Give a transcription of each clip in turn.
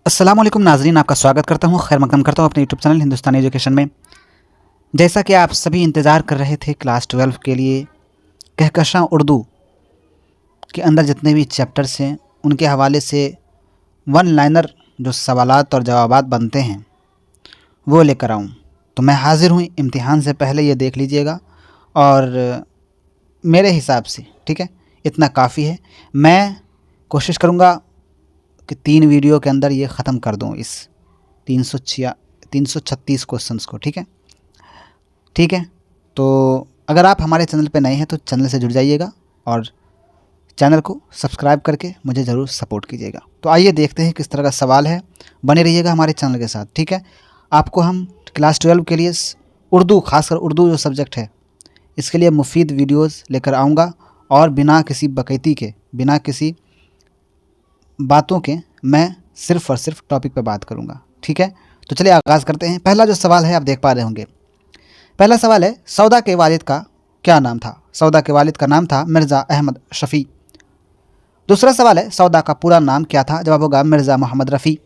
अस्सलाम वालेकुम नाज़रीन, आपका स्वागत करता हूँ, खैर मक़दम करता हूँ अपने यूट्यूब चैनल हिंदुस्तानी एजुकेशन में। जैसा कि आप सभी इंतज़ार कर रहे थे क्लास 12 के लिए, कहकशां उर्दू के अंदर जितने भी चैप्टर्स हैं उनके हवाले से वन लाइनर जो सवालात और जवाबात बनते हैं वो लेकर आऊँ। तो मैं हाज़िर हूँ, इम्तिहान से पहले ये देख लीजिएगा और मेरे हिसाब से ठीक है, इतना काफ़ी है। मैं कोशिश करूँगा कि 3 वीडियो के अंदर ये ख़त्म कर दूँ इस 336 क्वेश्चंस को। ठीक है, ठीक है। तो अगर आप हमारे चैनल पे नए हैं तो चैनल से जुड़ जाइएगा और चैनल को सब्सक्राइब करके मुझे ज़रूर सपोर्ट कीजिएगा। तो आइए देखते हैं किस तरह का सवाल है, बने रहिएगा हमारे चैनल के साथ। ठीक है, आपको हम क्लास 12 के लिए उर्दू, ख़ासकर उर्दू जो सब्जेक्ट है, इसके लिए मुफीद वीडियोज़ लेकर आऊँगा और बिना किसी बकैती के, बिना किसी बातों के मैं सिर्फ़ और सिर्फ टॉपिक पे बात करूँगा। ठीक है, तो चलिए आगाज़ करते हैं। पहला जो सवाल है आप देख पा रहे होंगे। पहला सवाल है, सौदा के वालिद का क्या नाम था? सौदा के वालिद का नाम था मिर्ज़ा अहमद शफ़ी। दूसरा सवाल है, सौदा का पूरा नाम क्या था? जवाब होगा मिर्ज़ा मोहम्मद रफ़ी।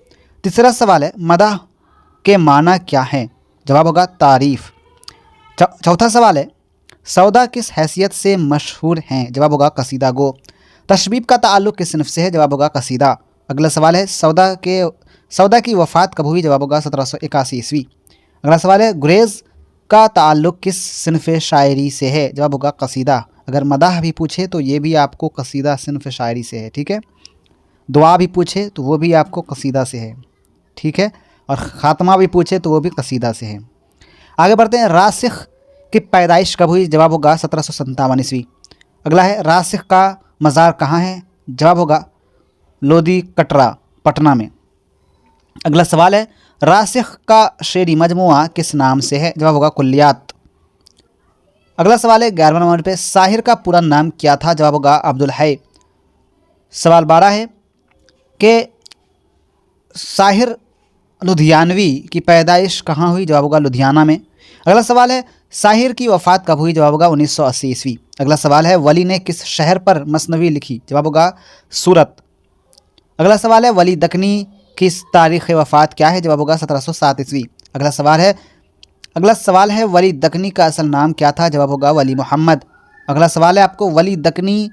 तीसरा सवाल है, मदाह के माना क्या हैं? जवाब होगा तारीफ़। चौथा सवाल है, सौदा किस हैसियत से मशहूर हैं? जवाब होगा कसीदा गो। तशबीब का ताल्लुक़ किस सिनफ से है? जवाब होगा कसीदा। अगला सवाल है, सौदा की वफ़ात कब हुई? जवाब होगा 1781 ईस्वी। अगला सवाल है, गुरेज़ का ताल्लुक़ किस सिनफ शायरी से है? जवाब होगा कसीदा। अगर मदाह भी पूछे तो ये भी आपको कसीदा सिनफ शायरी से है। ठीक है, दुआ भी पूछे तो वो भी आपको कसीदा से है। ठीक है, और ख़ात्मा भी पूछे तो वो भी कसीदा से है। आगे बढ़ते हैं, रासिख की पैदाइश कब हुई? जवाब होगा 1757 ईस्वी। अगला है, रासिख का मज़ार कहाँ है? जवाब होगा लोधी कटरा, पटना में। अगला सवाल है, रासिख का शेरी मजमुआ किस नाम से है? जवाब होगा कुल्लियात। अगला सवाल है 11वें नंबर पे, साहिर का पूरा नाम क्या था? जवाब होगा अब्दुल है। सवाल 12 है कि साहिर लुधियानवी की पैदाइश कहाँ हुई? जवाब होगा लुधियाना में। अगला सवाल है, साहिर की वफ़ात कब हुई? जवाब होगा 1980 ईस्वी। अगला सवाल है, वली ने किस शहर पर मसनवी लिखी? जवाब होगा सूरत। अगला सवाल है, वली दकनी की तारीख़ वफ़ात क्या है? जवाब होगा 1707 ईस्वी। अगला सवाल है, वली दकनी का असल नाम क्या था? जवाब होगा वली मोहम्मद। अगला सवाल है आपको, वली दकनी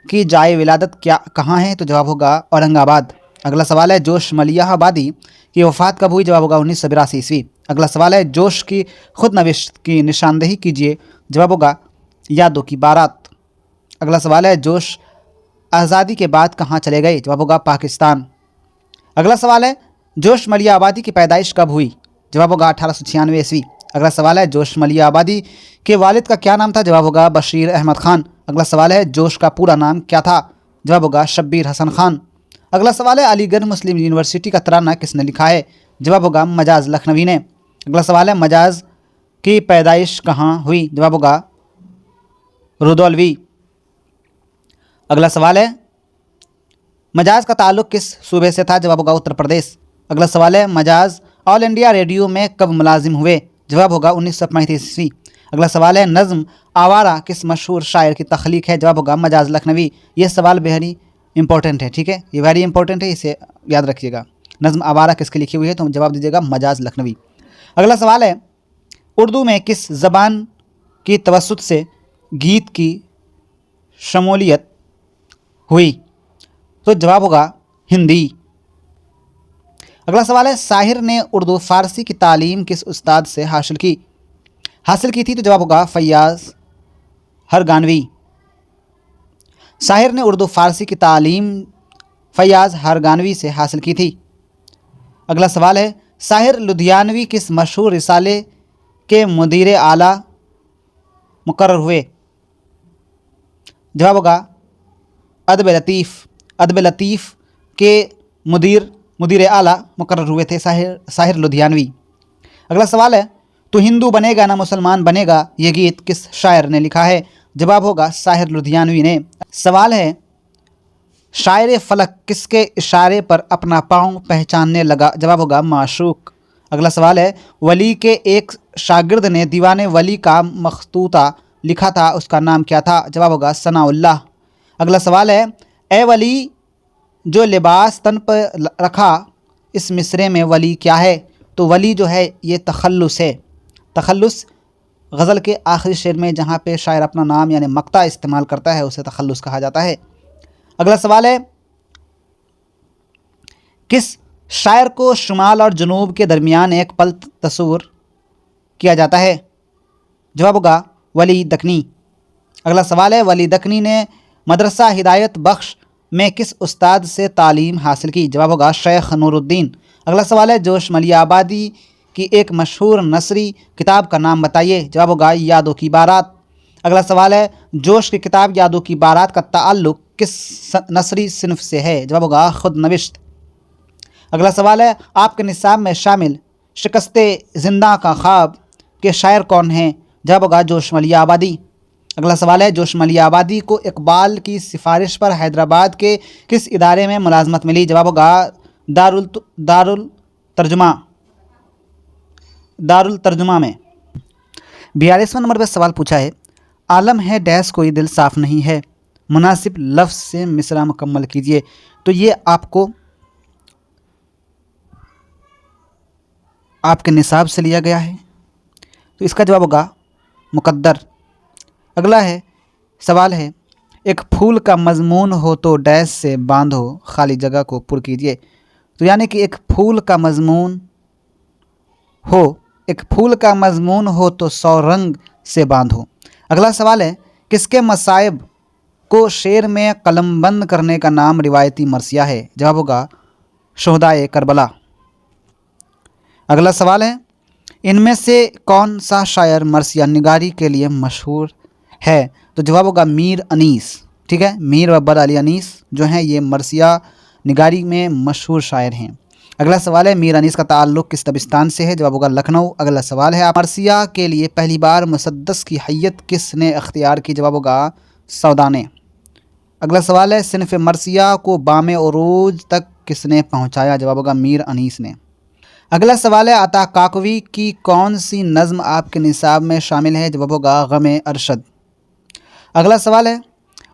की जाए विलादत क्या कहाँ है? तो जवाब होगा औरंगाबाद। अगला सवाल है, जोश मलिया आबादी की वफ़ात कब हुई? जवाब होगा 1982 ईस्वी। अगला सवाल है, जोश की खुद नविश्त की निशानदेही कीजिए। जवाब होगा यादों की बारात। अगला सवाल है, जोश आज़ादी के बाद कहाँ चले गए? जवाब होगा पाकिस्तान। अगला सवाल है, जोश मलिया आबादी की पैदाइश कब हुई? जवाब होगा 1896 ईस्वी। अगला सवाल है, जोश मलिया आबादी के वालिद का क्या नाम था? जवाब होगा बशीर अहमद खान। अगला सवाल है, जोश का पूरा नाम क्या था? जवाब होगा शब्बीर हसन खान। अगला सवाल है, अलीगढ़ मुस्लिम यूनिवर्सिटी का तराना किसने लिखा है? जवाब होगा मजाज लखनवी ने। अगला सवाल है, मजाज की पैदाइश कहाँ हुई? जवाब होगा रुदौलवी। अगला सवाल है, मजाज का ताल्लुक़ किस सूबे से था? जवाब होगा उत्तर प्रदेश। अगला सवाल है, मजाज ऑल इंडिया रेडियो में कब मुलाजिम हुए? जवाब होगा 1935 ईस्वी। अगला सवाल है, नज़्म आवारा किस मशहूर शायर की तख्लीक है? जवाब होगा मजाज लखनवी। ये सवाल बेहद इंपॉर्टेंट है। ठीक है, ये वेरी इंपॉर्टेंट है, इसे याद रखिएगा। नज़्म आवारा किसकी लिखी हुई है? तो जवाब दीजिएगा मजाज लखनवी। अगला सवाल है, उर्दू में किस ज़बान की तवस्सुत से गीत की शमूलियत हुई? तो जवाब होगा हिंदी। अगला सवाल है, साहिर ने उर्दू फ़ारसी की तालीम किस उस्ताद से हासिल की थी? तो जवाब होगा फ़ैयाज़ हरगानवी। साहिर ने उर्दू फ़ारसी की तालीम फ़ैयाज़ हरगानवी से हासिल की थी। अगला सवाल है, साहिर लुधियानवी किस मशहूर रिसाले के मुदीर आला मुकर्रर हुए? जवाब होगा अदब लतीफ़ के मुदीर आला मुकर्रर हुए थे साहिर लुधियानवी। अगला सवाल है, तो हिंदू बनेगा ना मुसलमान बनेगा, ये गीत किस शायर ने लिखा है? जवाब होगा साहिर लुधियानवी ने। सवाल है, शायर फलक किसके इशारे पर अपना पाँव पहचानने लगा? जवाब होगा माशूक। अगला सवाल है, वली के एक शागिर्द ने दीवाने वली का मखतूता लिखा था, उसका नाम क्या था? जवाब होगा सनाउल्लाह। अगला सवाल है, ए वली जो लिबास तन पर रखा इस मिसरे में वली क्या है? तो वली जो है ये तखल्लुस है। तखल्लुस गज़ल के आखिरी शेर में जहाँ पे शायर अपना नाम यानी मक्ता इस्तेमाल करता है उसे तखल्लुस कहा जाता है। अगला सवाल है, किस शायर को शुमाल और जुनूब के दरमियान एक पल तस्वुर किया जाता है? जवाब होगा वली दकनी। अगला सवाल है, वली दकनी ने मदरसा हिदायत बख्श में किस उस्ताद से तालीम हासिल की? जवाब होगा शेख नूरुद्दीन। अगला सवाल है, जोश मलियाबादी की एक मशहूर नसरी किताब का नाम बताइए? जवाब होगा यादों की बारात। अगला सवाल है, जोश की किताब यादों की बारात का ताल्लुक़ किस नसरी सिनफ से है? जवाब होगा खुद नविश्त। अगला सवाल है, आपके निसाब में शामिल शिकस्ते जिंदा का ख्वाब के शायर कौन हैं? जवाब होगा जोश मलियाबादी। अगला सवाल है, जोश मलियाबादी को इकबाल की सिफारिश पर हैदराबाद के किस इदारे में मुलाजमत मिली? जवाब होगा दारुल तर्जुमा में। 42वां नंबर पर सवाल पूछा है, आलम है डैश कोई दिल साफ़ नहीं है, मुनासिब लफ्ज़ से मिसरा मुकम्मल कीजिए। तो ये आपको आपके निसाब से लिया गया है, तो इसका जवाब होगा मुकद्दर। अगला है सवाल है, एक फूल का मजमून हो तो डैश से बांधो खाली जगह को पुर कीजिए। तो यानी कि एक फूल का मजमून हो तो 100 रंग से बांधो। अगला सवाल है, किसके मसाइब को शेर में कलमबंद करने का नाम रिवायती मरसिया है? जवाब होगा शुहदाए करबला। अगला सवाल है, इनमें से कौन सा शायर मरसिया निगारी के लिए मशहूर है? तो जवाब होगा मीर अनीस। ठीक है, मीर बब्बर अली अनीस जो हैं ये मरसिया निगारी में मशहूर शायर हैं। अगला सवाल है, मीर अनीस का ताल्लुक़ किस दबिस्तान से है? जवाब होगा लखनऊ। अगला सवाल है, मरसिया के लिए पहली बार मुसद्दस की हैयत किसने अख्तियार की? जवाब होगा सौदा ने। अगला सवाल है, सिनफ मरसिया को बामे उरूज तक किसने पहुँचाया? जवाब होगा मीर अनीस ने। अगला सवाल है, अता काकवी की कौन सी नज़्म आपके निसाब में शामिल है? जवाब होगा गमे अरशद। अगला सवाल है,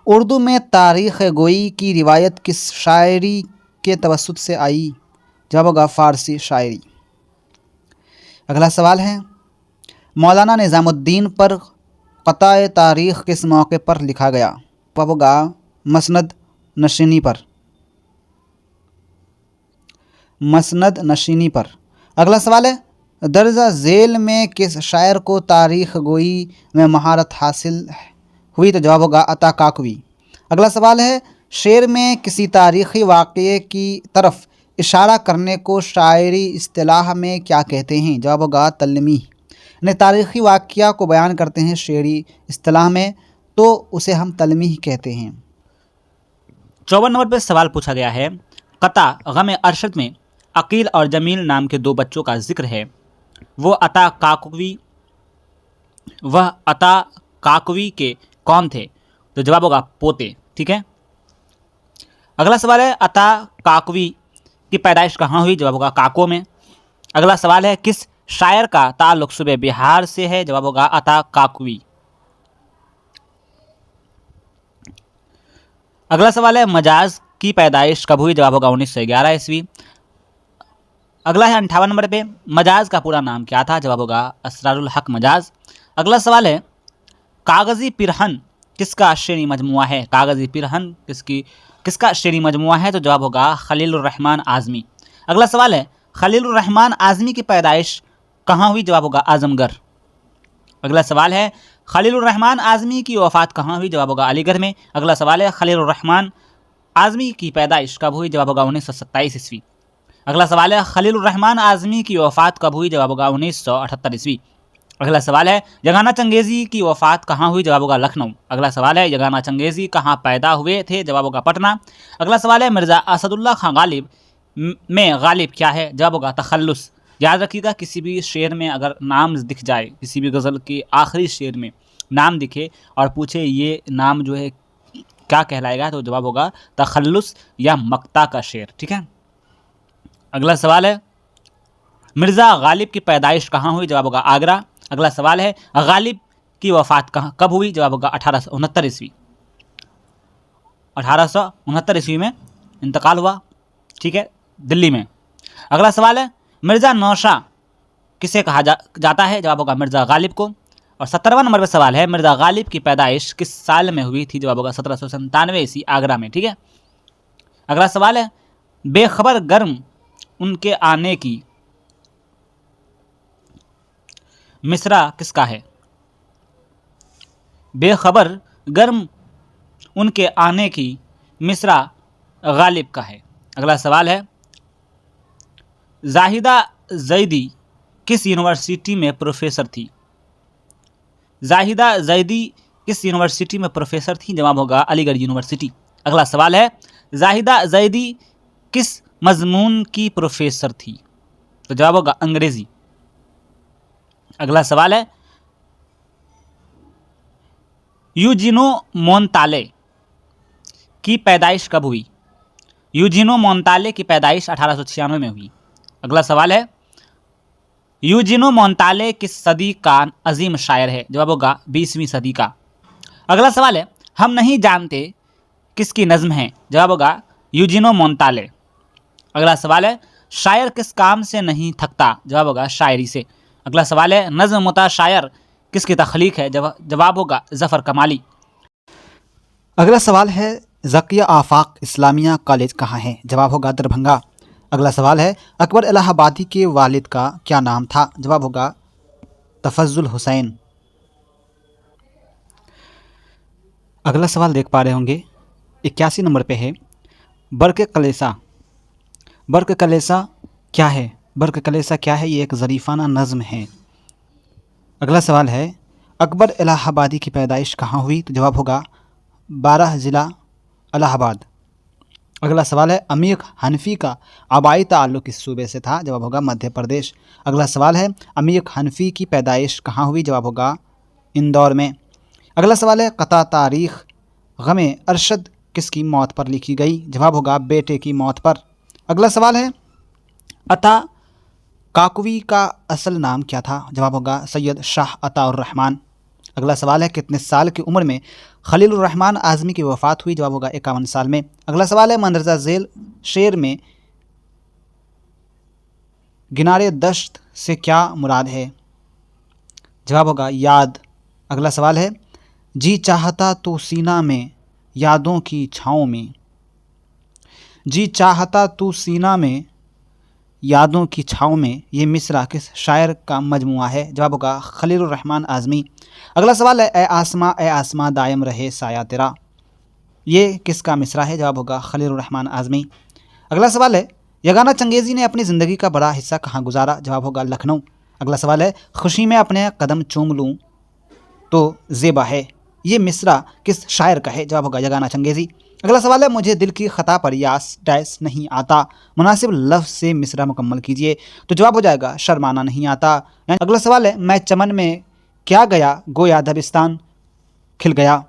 उर्दू में तारीख़ गोई की रिवायत किस शायरी के तवस्सुत से आई? जवाब होगा फ़ारसी शायरी। अगला सवाल है, मौलाना निज़ामुद्दीन पर क़ताए तारीख़ किस मौके पर लिखा गया? जवाब होगा मसनद नशीनी पर। अगला सवाल है, दर्जा झेल में किस शायर को तारीख़ गोई में महारत हासिल हुई? तो जवाब होगा अता काकवी। अगला सवाल है, शेर में किसी तारीख़ी वाक़ये की तरफ इशारा करने को शायरी इस्तिलाह में क्या कहते हैं? जवाब होगा तल्मी। यानी तारीख़ी वाक़या को बयान करते हैं शेरी इस्तिलाह में तो उसे हम तल्मी कहते हैं। 54 नंबर पर सवाल पूछा गया है, कता गम अरशद में अकील और जमील नाम के 2 बच्चों का जिक्र है, वह अता काकवी के कौन थे? तो जवाब होगा पोते। ठीक है, अगला सवाल है, अता काकवी की पैदाइश कहाँ हुई? जवाब होगा काको में। अगला सवाल है, किस शायर का ताल्लुक़ सूबे बिहार से है? जवाब होगा अता काकवी। अगला सवाल है, मजाज की पैदाइश कब हुई? जवाब होगा 1911 ईस्वी। अगला है 58 नंबर पे, मजाज का पूरा नाम क्या था? जवाब होगा असरारुल हक मजाज। अगला सवाल है, कागज़ी पिरहन किसका शेरी मजमुआ है? कागज़ी पिरहन किसका शेरी मजमुआ है? तो जवाब होगा खलीलुर रहमान आज़मी। अगला सवाल है, खलीलुर रहमान आज़मी की पैदाइश कहाँ हुई? जवाब होगा आज़मगढ़। अगला सवाल है, खलीलुर रहमान आज़मी की वफ़ात कहाँ हुई? जवाब होगा अलीगढ़ में। अगला सवाल है, खलीलुर रहमान आज़मी की पैदाइश कब हुई? जवाब होगा 1927 ईस्वी। अगला सवाल है, खलीलुर रहमान आज़मी की वफ़ात कब हुई? जवाब होगा 1978 ईस्वी। अगला सवाल है, यगाना चंगेज़ी की वफ़ात कहाँ हुई? जवाब होगा लखनऊ। अगला सवाल है, यगाना चंगेज़ी कहाँ पैदा हुए थे? जवाब होगा पटना। अगला सवाल है, मिर्ज़ा असदुल्ला खां गालिब में गालिब क्या है? जवाब होगा तखल्लुस। याद रखिएगा, किसी भी शेर में अगर नाम दिख जाए, किसी भी गज़ल के आखिरी शेर में नाम दिखे और पूछे ये नाम जो है क्या कहलाएगा, तो जवाब होगा तखल्लुस या मक्ता का शेर। ठीक है, अगला सवाल है, मिर्ज़ा गालिब की पैदाइश कहाँ हुई? जवाब होगा आगरा। अगला सवाल है, गालिब की वफ़ात कब हुई? जवाब होगा 1869 ईस्वी। 1869 ईस्वी में इंतकाल हुआ। ठीक है, दिल्ली में। अगला सवाल है मिर्ज़ा नौशाह किसे कहा जाता है? जवाब होगा मिर्ज़ा गालिब को। और 17वां नंबर पर सवाल है मिर्ज़ा गालिब की पैदाइश किस साल में हुई थी? जवाब होगा 1797 ईस्वी आगरा में। ठीक है। अगला सवाल है बेखबर गर्म उनके आने की मिसरा किसका है? बेखबर गर्म उनके आने की मिसरा गालिब का है। अगला सवाल है जाहिदा जैदी किस यूनिवर्सिटी में प्रोफेसर थी? जाहिदा जैदी किस यूनिवर्सिटी में प्रोफेसर थी? जवाब होगा अलीगढ़ यूनिवर्सिटी। अगला सवाल है जाहिदा जैदी किस मजमून की प्रोफेसर थी? तो जवाब होगा अंग्रेजी। अगला सवाल है यूजिनो मोंताले की पैदाइश कब हुई? यूजिनो मोंताले की पैदाइश 1896 में हुई। अगला सवाल है यूजिनो मोंताले किस सदी का अजीम शायर है? जवाब होगा 20वीं सदी का। अगला सवाल है हम नहीं जानते किसकी नज़्म है? जवाब होगा यूजिनो मोंताले। अगला सवाल है शायर किस काम से नहीं थकता? जवाब होगा शायरी से। अगला सवाल है नज़्म मुता शायर किसकी तख्लीक है? जवाब होगा ज़फ़र कमाली। अगला सवाल है ज़किया आफाक इस्लामिया कॉलेज कहाँ है? जवाब होगा दरभंगा। अगला सवाल है अकबर इलाहाबादी के वालिद का क्या नाम था? जवाब होगा तफज्जुल हुसैन। अगला सवाल देख पा रहे होंगे 81 नंबर पे है बर्क़ कलेसा। बर्क़ कलेसा क्या है? बर्क़ कलेसा क्या है? ये एक ज़रीफ़ाना नज़्म है। अगला सवाल है अकबर इलाहाबादी की पैदाइश कहाँ हुई? तो जवाब होगा 12 ज़िला इलाहाबाद। अगला सवाल है अमीर हनफी का आबाई ताल्लुक़ किस सूबे से था? जवाब होगा मध्य प्रदेश। अगला सवाल है अमीर हनफी की पैदाइश कहाँ हुई? जवाब होगा इंदौर में। अगला सवाल है क़ता तारीख़ ग़मे अरशद किसकी मौत पर लिखी गई? जवाब होगा बेटे की मौत पर। अगला सवाल है अता काकवी का असल नाम क्या था? जवाब होगा सैयद शाह अताउर रहमान। अगला सवाल है कितने साल की उम्र में खलीलुर रहमान आज़मी की वफ़ात हुई? जवाब होगा 51 साल में। अगला सवाल है मंदरजा झेल शेर में किनारे दश्त से क्या मुराद है? जवाब होगा याद। अगला सवाल है जी चाहता तो सीना में यादों की छाँव में। जी चाहता तो सीना में यादों की छाँव में ये मिसरा किस शायर का मजमुआ है? जवाब होगा खलीलुर रहमान आज़मी। अगला सवाल है ए आसमां दायम रहे साया तेरा, ये किसका मिसरा है? जवाब होगा खलीलुर रहमान आज़मी। अगला सवाल है यगाना चंगेज़ी ने अपनी ज़िंदगी का बड़ा हिस्सा कहाँ गुजारा? जवाब होगा लखनऊ। अगला सवाल है खुशी में अपने कदम चूम लूँ तो ज़ेबा है, ये मिसरा किस शायर का है? जवाब होगा यगाना चंगेज़ी। अगला सवाल है मुझे दिल की ख़ता पर यास डैस नहीं आता, मुनासिब लफ्ज़ से मिसरा मुकम्मल कीजिए। तो जवाब हो जाएगा शर्माना नहीं आता। अगला सवाल है मैं चमन में क्या गया गोया दबिस्तान खिल गया,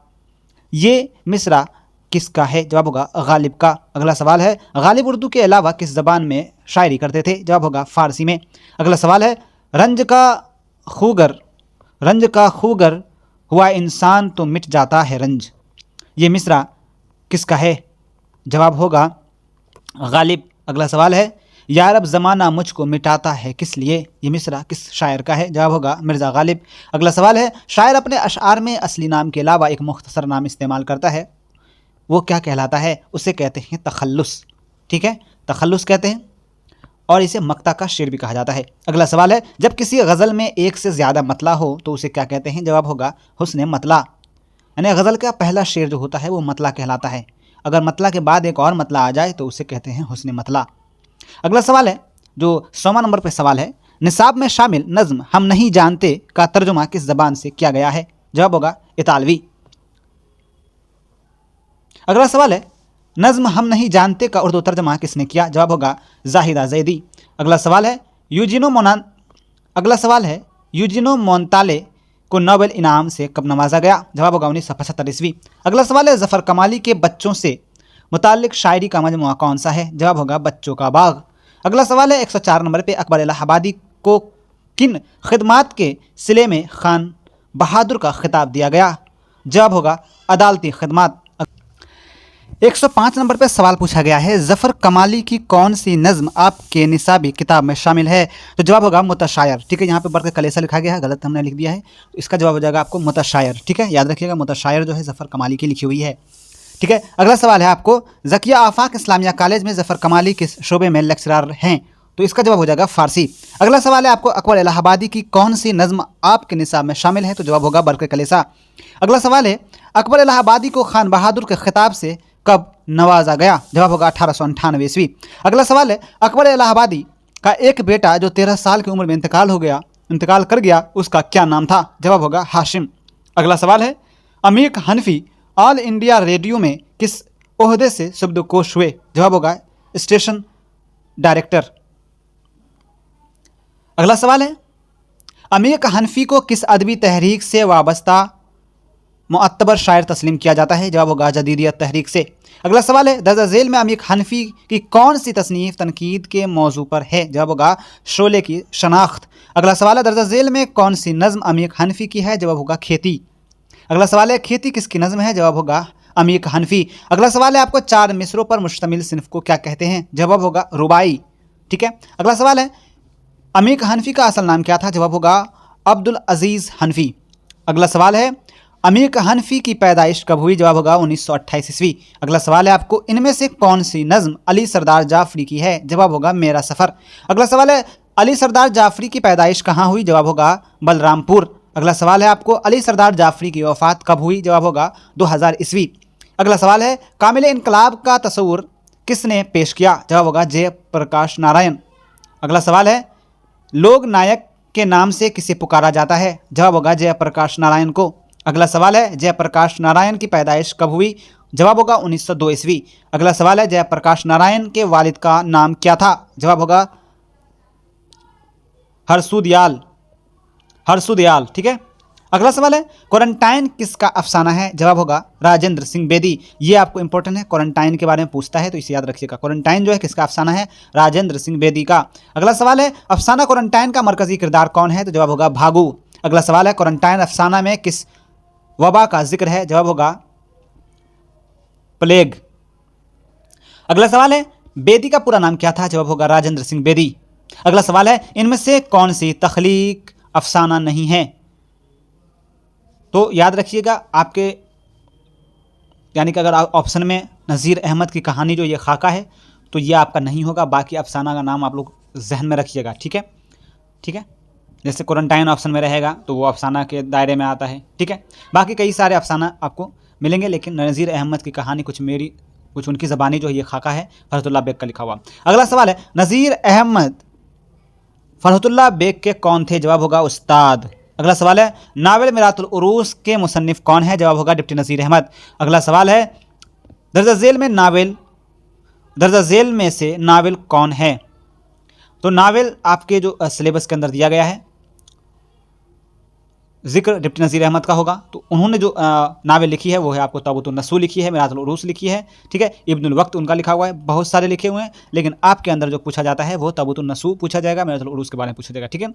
ये मिसरा किसका है? जवाब होगा गालिब का। अगला सवाल है गालिब उर्दू के अलावा किस ज़बान में शायरी करते थे? जवाब होगा फ़ारसी में। अगला सवाल है रंज का खूगर हुआ इंसान तो मिट जाता है रंज, ये मिसरा किसका है? जवाब होगा गालिब। अगला सवाल है यार अब ज़माना मुझको मिटाता है किस लिए, ये मिसरा किस शायर का है? जवाब होगा मिर्ज़ा गालिब। अगला सवाल है शायर अपने अशआर में असली नाम के अलावा एक मुख्तसर नाम इस्तेमाल करता है, वो क्या कहलाता है? उसे कहते हैं तखल्लुस। ठीक है, तखल्लुस कहते हैं और इसे मक्ता का शेर भी कहा जाता है। अगला सवाल है जब किसी गज़ल में एक से ज़्यादा मतला हो तो उसे क्या कहते हैं? जवाब होगा हुस्न मतला, यानी गज़ल का पहला शेर जो होता है वो मतला कहलाता है। अगर मतला के बाद एक और मतला आ जाए तो उसे कहते हैं हुस्न मतला। अगला सवाल है जो 100वां नंबर पर सवाल है निसाब में शामिल नज़्म हम नहीं जानते का तर्जुमा किस ज़बान से किया गया है? जवाब होगा इतालवी। अगला सवाल है नज़्म हम नहीं जानते का उर्दू तर्जमा किसने किया? जवाब होगा जाहिदा जैदी। अगला सवाल है यूजिनो मोंताले को नोबेल इनाम से कब नवाजा गया? जवाब होगा 1975 ईस्वी। अगला सवाल है ज़फ़र कमाली के बच्चों से मुताल्लिक़ शायरी का मजमुआ कौन सा है? जवाब होगा बच्चों का बाग। अगला सवाल है 104 नंबर पे अकबर इलाहाबादी को किन खिदमात के सिले में खान बहादुर का खिताब दिया गया? जवाब होगा अदालती खिदमात। 105 नंबर पे सवाल पूछा गया है, ज़फ़र कमाली की कौन सी नज़्म आपके निसाबी किताब में शामिल है? तो जवाब होगा मुतशायर। ठीक है, यहाँ पे बढ़ के कलेसा लिखा गया है, गलत हमने लिख दिया है, तो इसका जवाब हो जाएगा आपको मुतशायर। ठीक है, याद रखिएगा मुतशायर जो है ज़फ़र कमाली की लिखी हुई है। ठीक है, अगला सवाल है आपको, ज़किया आफाक इस्लामिया कॉलेज में ज़फ़र कमाली किस शोबे में लेक्चरर हैं? तो इसका जवाब हो जाएगा फ़ारसी। अगला सवाल है आपको, अकबर इलाहाबादी की कौन सी नज़्म आपके निसाब में शामिल है? तो जवाब होगा बरक़े कलेसा। अगला सवाल है, अकबर इलाहाबादी को खान बहादुर के खिताब से कब नवाजा गया? जवाब होगा 1898 ईस्वी। अगला सवाल है, अकबर इलाहाबादी का एक बेटा जो 13 साल की उम्र में इंतकाल कर गया, उसका क्या नाम था? जवाब होगा हाशिम। अगला सवाल है, अमीक हनफी ऑल इंडिया रेडियो में किस ओहदे से शब्दकोश हुए? जवाब होगा स्टेशन डायरेक्टर। अगला सवाल है, अमीक हनफी को किस अदबी तहरीक से वाबस्ता मुअत्तबर शायर तस्लीम किया जाता है? जवाब होगा जदीदियत तहरीक से। अगला सवाल है, दर्जा झेल में अमीक हनफी की कौन सी तसनीफ़ तनकीद के मौजू पर है? जवाब होगा शोले की शनाख्त। अगला सवाल है, दर्जा झेल में कौन सी नज़्म अमीक हनफी की है? जवाब होगा खेती। अगला सवाल है, खेती किसकी नज़्म है? जवाब होगा अमीक हनफी। अगला सवाल है आपको, 4 मिसरों पर मुश्तमिल सिन्फ को क्या कहते हैं? जवाब होगा रुबाई। ठीक है, अगला सवाल है, अमीक हनफी का असल नाम क्या था? जवाब होगा अब्दुल अजीज़ हनफी। अगला सवाल है, अमीक हनफी की पैदाइश कब हुई? जवाब होगा 1928 ईस्वी। अगला सवाल है आपको, इनमें से कौन सी नज़्म अली सरदार जाफरी की है? जवाब होगा मेरा सफ़र। अगला सवाल है, अली सरदार जाफरी की पैदाइश कहाँ हुई? जवाब होगा बलरामपुर। अगला सवाल है आपको, अली सरदार जाफरी की वफ़ात कब हुई? जवाब होगा 2000 ईस्वी। अगला सवाल है, कामिल इनकलाब का तस्वुर किसने पेश किया? जवाब होगा जयप्रकाश नारायण। अगला सवाल है, लोक नायक के नाम से किसे पुकारा जाता है? जवाब होगा जयप्रकाश नारायण को। अगला सवाल है, जयप्रकाश नारायण की पैदाइश कब हुई? जवाब होगा 1902 ईस्वी। अगला सवाल है, जयप्रकाश नारायण के वालिद का नाम क्या था? जवाब होगा हरसुदयाल। ठीक है, अगला सवाल है, क्वारंटाइन किसका अफसाना है? जवाब होगा राजेंद्र सिंह बेदी। ये आपको इंपॉर्टेंट है, क्वारंटाइन के बारे में पूछता है तो इसे याद रखिएगा। क्वारंटाइन जो है किसका अफसाना है? राजेंद्र सिंह बेदी का। अगला सवाल है, अफसाना क्वारंटाइन का मरकजी किरदार कौन है? तो जवाब होगा भागू। अगला सवाल है, क्वारंटाइन अफसाना में किस वबा का जिक्र है? जवाब होगा प्लेग। अगला सवाल है, बेदी का पूरा नाम क्या था? जवाब होगा राजेंद्र सिंह बेदी। अगला सवाल है, इनमें से कौन सी तख्लीक अफसाना नहीं है? तो याद रखिएगा आपके, यानी कि अगर ऑप्शन में नज़ीर अहमद की कहानी जो ये खाका है तो ये आपका नहीं होगा। बाकी अफसाना का नाम आप लोग जहन में रखिएगा। ठीक है, ठीक है, जैसे क्वारंटाइन ऑप्शन में रहेगा तो वो अफसाना के दायरे में आता है। ठीक है, बाकी कई सारे अफसाना आपको मिलेंगे, लेकिन नज़ीर अहमद की कहानी कुछ उनकी ज़बानी जो है ये खाका है, फरहतुल्लाह बेग का लिखा हुआ। अगला सवाल है, नज़ीर अहमद फरहतुल्लाह बेग के कौन थे? जवाब होगा उस्ताद। अगला सवाल है, नावल मिरातुल उरूस के मुसन्निफ कौन है? जवाब होगा डिप्टी नज़ीर अहमद। अगला सवाल है, दर्जा झेल में से नावल कौन है? तो नावल आपके जो सिलेबस के अंदर दिया गया है, जिक्र डिप्टी नज़ीर अहमद का होगा। तो उन्होंने जो नावल लिखी है वो है आपको ताबूतुन नसूह लिखी है, मिरातुल उरूस लिखी है। ठीक है, इब्नुल वक्त उनका लिखा हुआ है, बहुत सारे लिखे हुए हैं, लेकिन आपके अंदर जो पूछा जाता है वो ताबूतुन नसूह पूछा जाएगा, मिरातुल उरूस के बारे में पूछा जाएगा। ठीक है,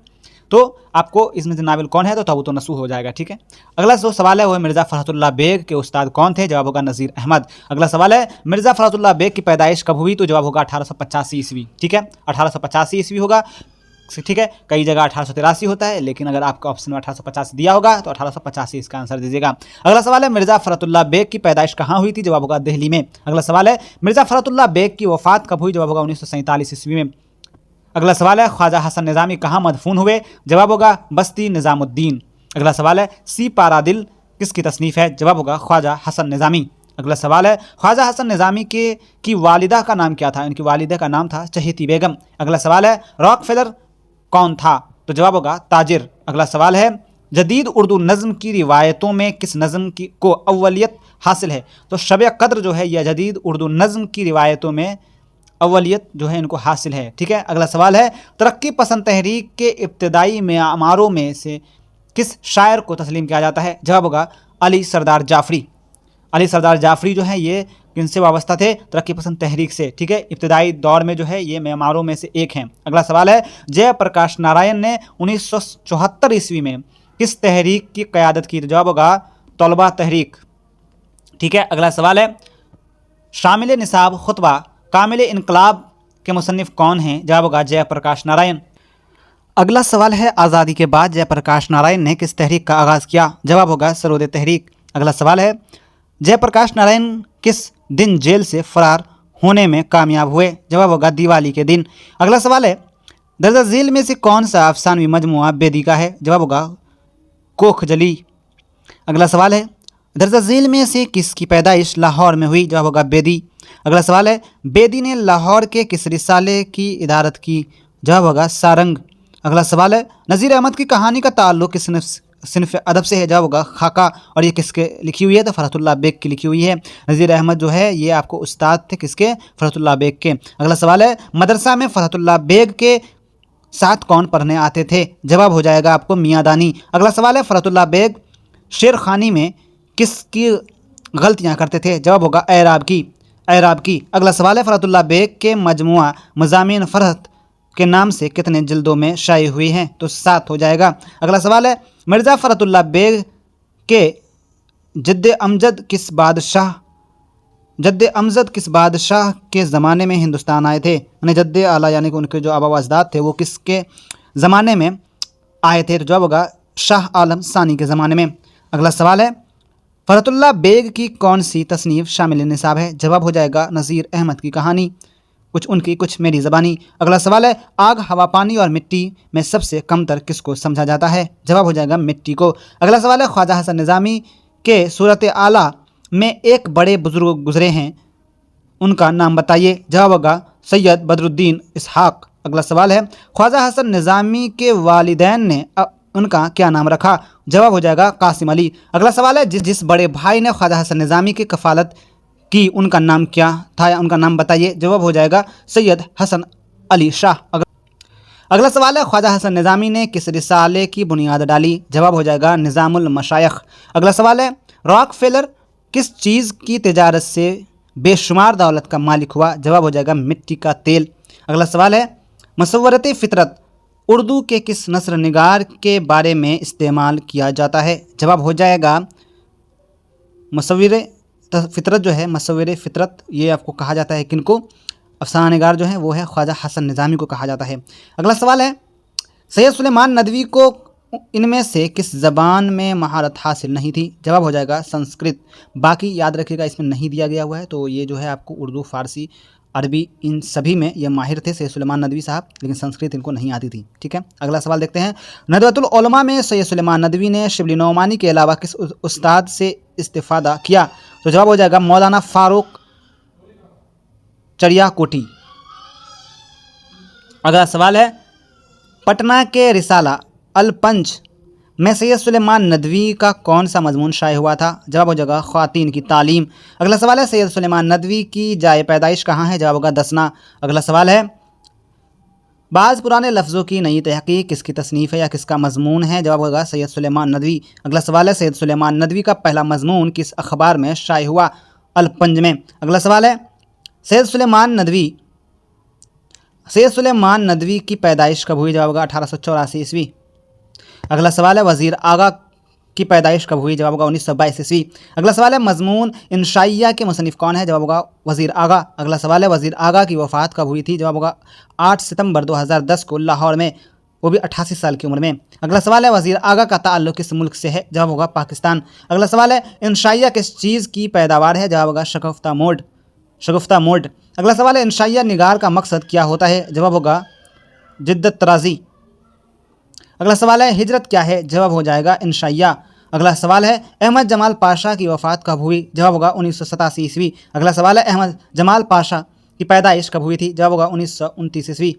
तो आपको इसमें से नावल कौन है तो ताबूतुन नसूह हो जाएगा। ठीक है, अगला जो सवाल है वो है, मिर्ज़ा फरहतुल्लाह बेग के उस्ताद कौन थे? जवाब होगा नज़ीर अहमद। अगला सवाल है, मिर्ज़ा फरहतुल्लाह बेग की पैदाइश कब हुई? तो जवाब होगा 1885 ईस्वी। ठीक है, 1885 ईस्वी होगा। ठीक है, कई जगह 1883 होता है, लेकिन अगर आपका ऑप्शन में 1885 दिया होगा तो 1885 इसका आंसर दीजिएगा। अगला सवाल है, मिर्ज़ा फरहतुल्लाह बेग की पैदाइश कहाँ हुई थी? जवाब होगा दिल्ली में। अगला सवाल है, मिर्ज़ा फरहतुल्लाह बेग की वफ़ात कब हुई? जवाब होगा 1947 ईस्वी में। अगला सवाल है, ख्वाजा हसन निज़ामी कहाँ मदफून हुए? जवाब होगा बस्ती निज़ामुद्दीन। अगला सवाल है, सी पारा दिल किसकी तसनीफ़ है? जवाब होगा ख्वाजा हसन निज़ामी। अगला सवाल है, ख्वाजा हसन निज़ामी की वालिदा का नाम क्या था? इनकी वालिदा का नाम था चहेती बेगम। अगला सवाल है, रॉकफेलर कौन था? तो जवाब होगा ताजिर। अगला सवाल है, जदीद उर्दू नज़्म की रिवायतों में किस नज़्म को अव्वलियत हासिल है? तो शब कद्र जो है यह जदीद उर्दू नज़्म की रिवायतों में अव्वलियत जो है इनको हासिल है। ठीक है, अगला सवाल है, तरक्की पसंद तहरीक के इब्तदाई मेआमारों में से किस शायर को तस्लीम किया जाता है? जवाब होगा अली सरदार जाफरी। अली सरदार जाफरी जो है ये किनसे वाबस्ता थे? तरक्की पसंद तहरीक से। ठीक है, इब्तदाई दौर में जो है ये मेमारों में से एक हैं। अगला सवाल है, जयप्रकाश नारायण ने 1974 ईस्वी में किस तहरीक की क़यादत की? जवाब होगा तलबा तहरीक। ठीक है, अगला सवाल है, शामिल निसाब खुतबा कामिल इनकलाब के मुसन्निफ कौन हैं? जवाब होगा जयप्रकाश नारायण। अगला सवाल है, आज़ादी के बाद जयप्रकाश नारायण ने किस तहरीक का आगाज़ किया? जवाब होगा सरोदे तहरीक। अगला सवाल है, जयप्रकाश नारायण किस दिन जेल से फरार होने में कामयाब हुए? जवाब होगा दिवाली के दिन। अगला सवाल है, दर्जा झील में से कौन सा अफसानवी मजमुआ बेदी का है? जवाब होगा कोखजली। अगला सवाल है, दर्जा झील में से किसकी पैदाइश लाहौर में हुई? जवाब होगा बेदी। अगला सवाल है, बेदी ने लाहौर के किस रिसाले की इदारत की? जवाब होगा सारंग। अगला सवाल है, नज़ीर अहमद की कहानी का ताल्लुक किस सिनफ अदब से है? जवाब होगा खाका। और ये किसके लिखी हुई है? तो फरहतुल्लाह बेग की लिखी हुई है। नज़ीर अहमद जो है ये आपको उस्ताद थे किसके? फरहतुल्लाह बेग के। अगला सवाल है, मदरसा में फरहतुल्लाह बेग के साथ कौन पढ़ने आते थे? जवाब हो जाएगा आपको मियाँ दानी। अगला सवाल है, फरहतुल्लाह बेग शेर खानी में किसकी गलतियाँ करते थे? जवाब होगा एराब की। अगला सवाल है, फरहतुल्लाह बेग के मजमुआ मज़ामीन फरहत के नाम से कितने जिल्दों में शाये हुई हैं? तो 7 हो जाएगा। अगला सवाल है, मिर्ज़ा फरहतुल्लाह बेग के जद्द अमजद किस बादशाह के ज़माने में हिंदुस्तान आए थे? यानी जद्द आला यानी कि उनके जो आबा अजदाद थे वो किसके ज़माने में आए थे? तो जवाब होगा शाह आलम सानी के ज़माने में। अगला सवाल है, फरहतुल्लाह बेग की कौन सी तसनीफ़ शामिल निसाब है? जवाब हो जाएगा नज़ीर अहमद की कहानी, कुछ उनकी कुछ मेरी ज़बानी। अगला सवाल है, आग हवा पानी और मिट्टी में सबसे कमतर किसको समझा जाता है? जवाब हो जाएगा मिट्टी को। अगला सवाल है, ख्वाजा हसन निज़ामी के सूरत आला में एक बड़े बुजुर्ग गुजरे हैं, उनका नाम बताइए? जवाब होगा सैयद बदरुद्दीन इसहाक। अगला सवाल है, ख्वाजा हसन निज़ामी के वालिदैन ने उनका क्या नाम रखा? जवाब हो जाएगा कासिम अली। अगला सवाल है, जिस बड़े भाई ने ख्वाजा हसन निज़ामी की कफ़ालत की उनका नाम क्या था? उनका नाम बताइए? जवाब हो जाएगा सैयद हसन अली शाह। अगला सवाल है, ख्वाजा हसन निज़ामी ने किस रिसाले की बुनियाद डाली? जवाब हो जाएगा निज़ामुल मशाइख। अगला सवाल है, रॉकफेलर किस चीज़ की तिजारत से बेशुमार दौलत का मालिक हुआ? जवाब हो जाएगा मिट्टी का तेल। अगला सवाल है, मुसव्वरत फ़ितरत उर्दू के किस नस्र निगार के बारे में इस्तेमाल किया जाता है? जवाब हो जाएगा मुसव्विर फ़ितरत जो है, मुसव्विर फ़ितरत ये आपको कहा जाता है किनको? अफसाना निगार जो है वो है ख्वाजा हसन निज़ामी को कहा जाता है। अगला सवाल है, सैयद सुलेमान नदवी को इनमें से किस ज़बान में महारत हासिल नहीं थी? जवाब हो जाएगा संस्कृत। बाकी याद रखिएगा इसमें नहीं दिया गया हुआ है, तो ये जो है आपको उर्दू, फ़ारसी, अरबी इन सभी में ये माहिर थे सैयद सुलेमान नदवी साहब, लेकिन संस्कृत इनको नहीं आती थी। ठीक है, अगला सवाल देखते हैं, नदवतुल उलमा में सैयद सुलेमान नदवी ने शिबली नौमानी के अलावा किस उस्ताद से इस्तिफ़ादा किया? तो जवाब हो जाएगा मौलाना फ़ारूक चरियाकोटी। अगला सवाल है, पटना के रिसाला अल पंच में सैयद सुलेमान नदवी का कौन सा मजमून शाये हुआ था? जवाब हो जाएगा ख़वातीन की तालीम। अगला सवाल है, सैयद सुलेमान नदवी की जाए पैदाइश कहाँ है? जवाब होगा दसना। अगला सवाल है, बाज़ पुराने लफ्ज़ों की नई तहक़ीक़ किसकी तसनीफ़ है या किसका मजमून है? जवाब होगा सैयद सुलेमान नदवी। अगला सवाल है, सैयद सुलेमान नदवी का पहला मजमून किस अखबार में शाये हुआ? अल पंज में। अगला सवाल है, सैयद सुलेमान नदवी की पैदाइश कब हुई? जवाब होगा 1884 ईस्वी। अगला सवाल है, वज़ीर आगा की पैदाइश कब हुई? जवाब होगा 1922 ईस्वी। अगला सवाल है, मजमून इंशाइया के मुसन्निफ़ कौन है? जवाब होगा वज़ीर आगा। अगला सवाल है, वज़ीर आगा की वफ़ात कब हुई थी? जवाब होगा 8 सितंबर 2010 को लाहौर में, वो भी 88 साल की उम्र में। अगला सवाल है, वज़ीर आगा का ताल्लुक़ किस मुल्क से है? जवाब होगा पाकिस्तान। अगला सवाल है, इंशाइया किस चीज़ की पैदावार है? जवाब होगा शगुफ्ता मोड। अगला सवाल है, इंशाइया निगार का मकसद क्या होता है? जवाब होगा जिद्दत तराज़ी। अगला सवाल है, हिजरत क्या है? जवाब हो जाएगा इंशाइया। अगला सवाल है, अहमद जमाल पाशा की वफ़ात कब हुई? जवाब होगा 1987 ईस्वी। अगला सवाल है, अहमद जमाल पाशा की पैदाइश कब हुई थी? जवाब होगा 1929 ईस्वी।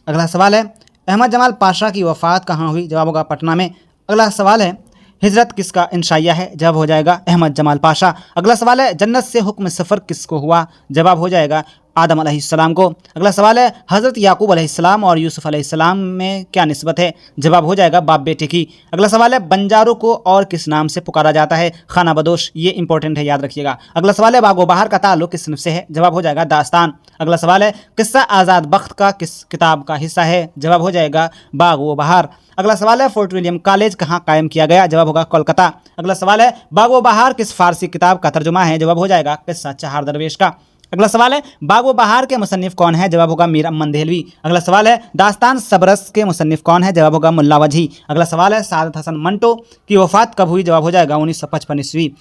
अगला सवाल है, अहमद जमाल पाशा की वफ़ात कहाँ हुई? जवाब होगा पटना में। अगला सवाल है, हिजरत किसका इंशाइया है? जवाब हो जाएगा अहमद जमाल पाशा। अगला सवाल है, जन्नत से हुक्म सफ़र किसको हुआ? जवाब हो जाएगा आदम अलैहिस्सलाम को। अगला सवाल है, हज़रत याकूब अलैहिस्सलाम और यूसुफ अलैहिस्सलाम में क्या निस्बत है? जवाब हो जाएगा बाप बेटे की। अगला सवाल है, बंजारों को और किस नाम से पुकारा जाता है? खाना बदोश। ये इंपॉर्टेंट है, याद रखिएगा। अगला सवाल है, बागो बहार का ताल्लुक़ किस सिनफ़ से है? जवाब हो जाएगा दास्तान। अगला सवाल है, किस्सा आज़ाद बख्त का किस किताब का हिस्सा है? जवाब हो जाएगा बागो बहार। अगला सवाल है फोर्ट विलियम कॉलेज कहाँ कायम किया गया? जवाब होगा कोलकाता। अगला सवाल है बागो बहार किस फारसी किताब का तर्जुमा है? जवाब हो जाएगा किस्सा चहार दरवेश का। अगला सवाल है बागो बहार के मुसन्निफ कौन है? जवाब होगा मीर अमन देहलवी। अगला सवाल है दास्तान सबरस के मुसन्निफ कौन है? जवाब होगा मुल्ला वजी। अगला सवाल है सादत हसन मंटो की वफात कब हुई? जवाब हो जाएगा 1955 ईस्वी।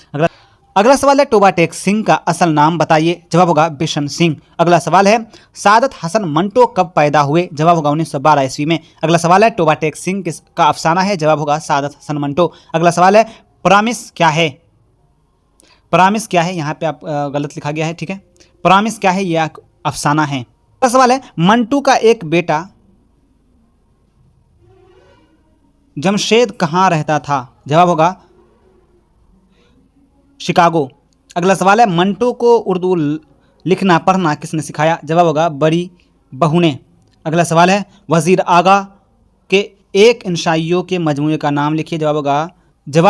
अगला सवाल है टोबा टेक सिंह का असल नाम बताइए? जवाब होगा बिशन सिंह। अगला सवाल है सादत हसन मंटो कब पैदा हुए? जवाब होगा 1912 ईस्वी में। अगला सवाल है टोबा टेक सिंह का अफसाना है? जवाब होगा सादत हसन मंटो। अगला सवाल है प्रॉमिस क्या है? प्रॉमिस क्या है? यहाँ पे आप गलत लिखा गया है, ठीक है। प्रॉमिस क्या है? यह अफसाना है। अगला सवाल है मंटू का एक बेटा जमशेद कहाँ रहता था? जवाब होगा शिकागो। अगला सवाल है मंटो को उर्दू लिखना पढ़ना किसने सिखाया? जवाब होगा बड़ी बहू ने। अगला सवाल है वजीर आगा के एक इंशाइयों के मजमूए का नाम लिखिए? जवाब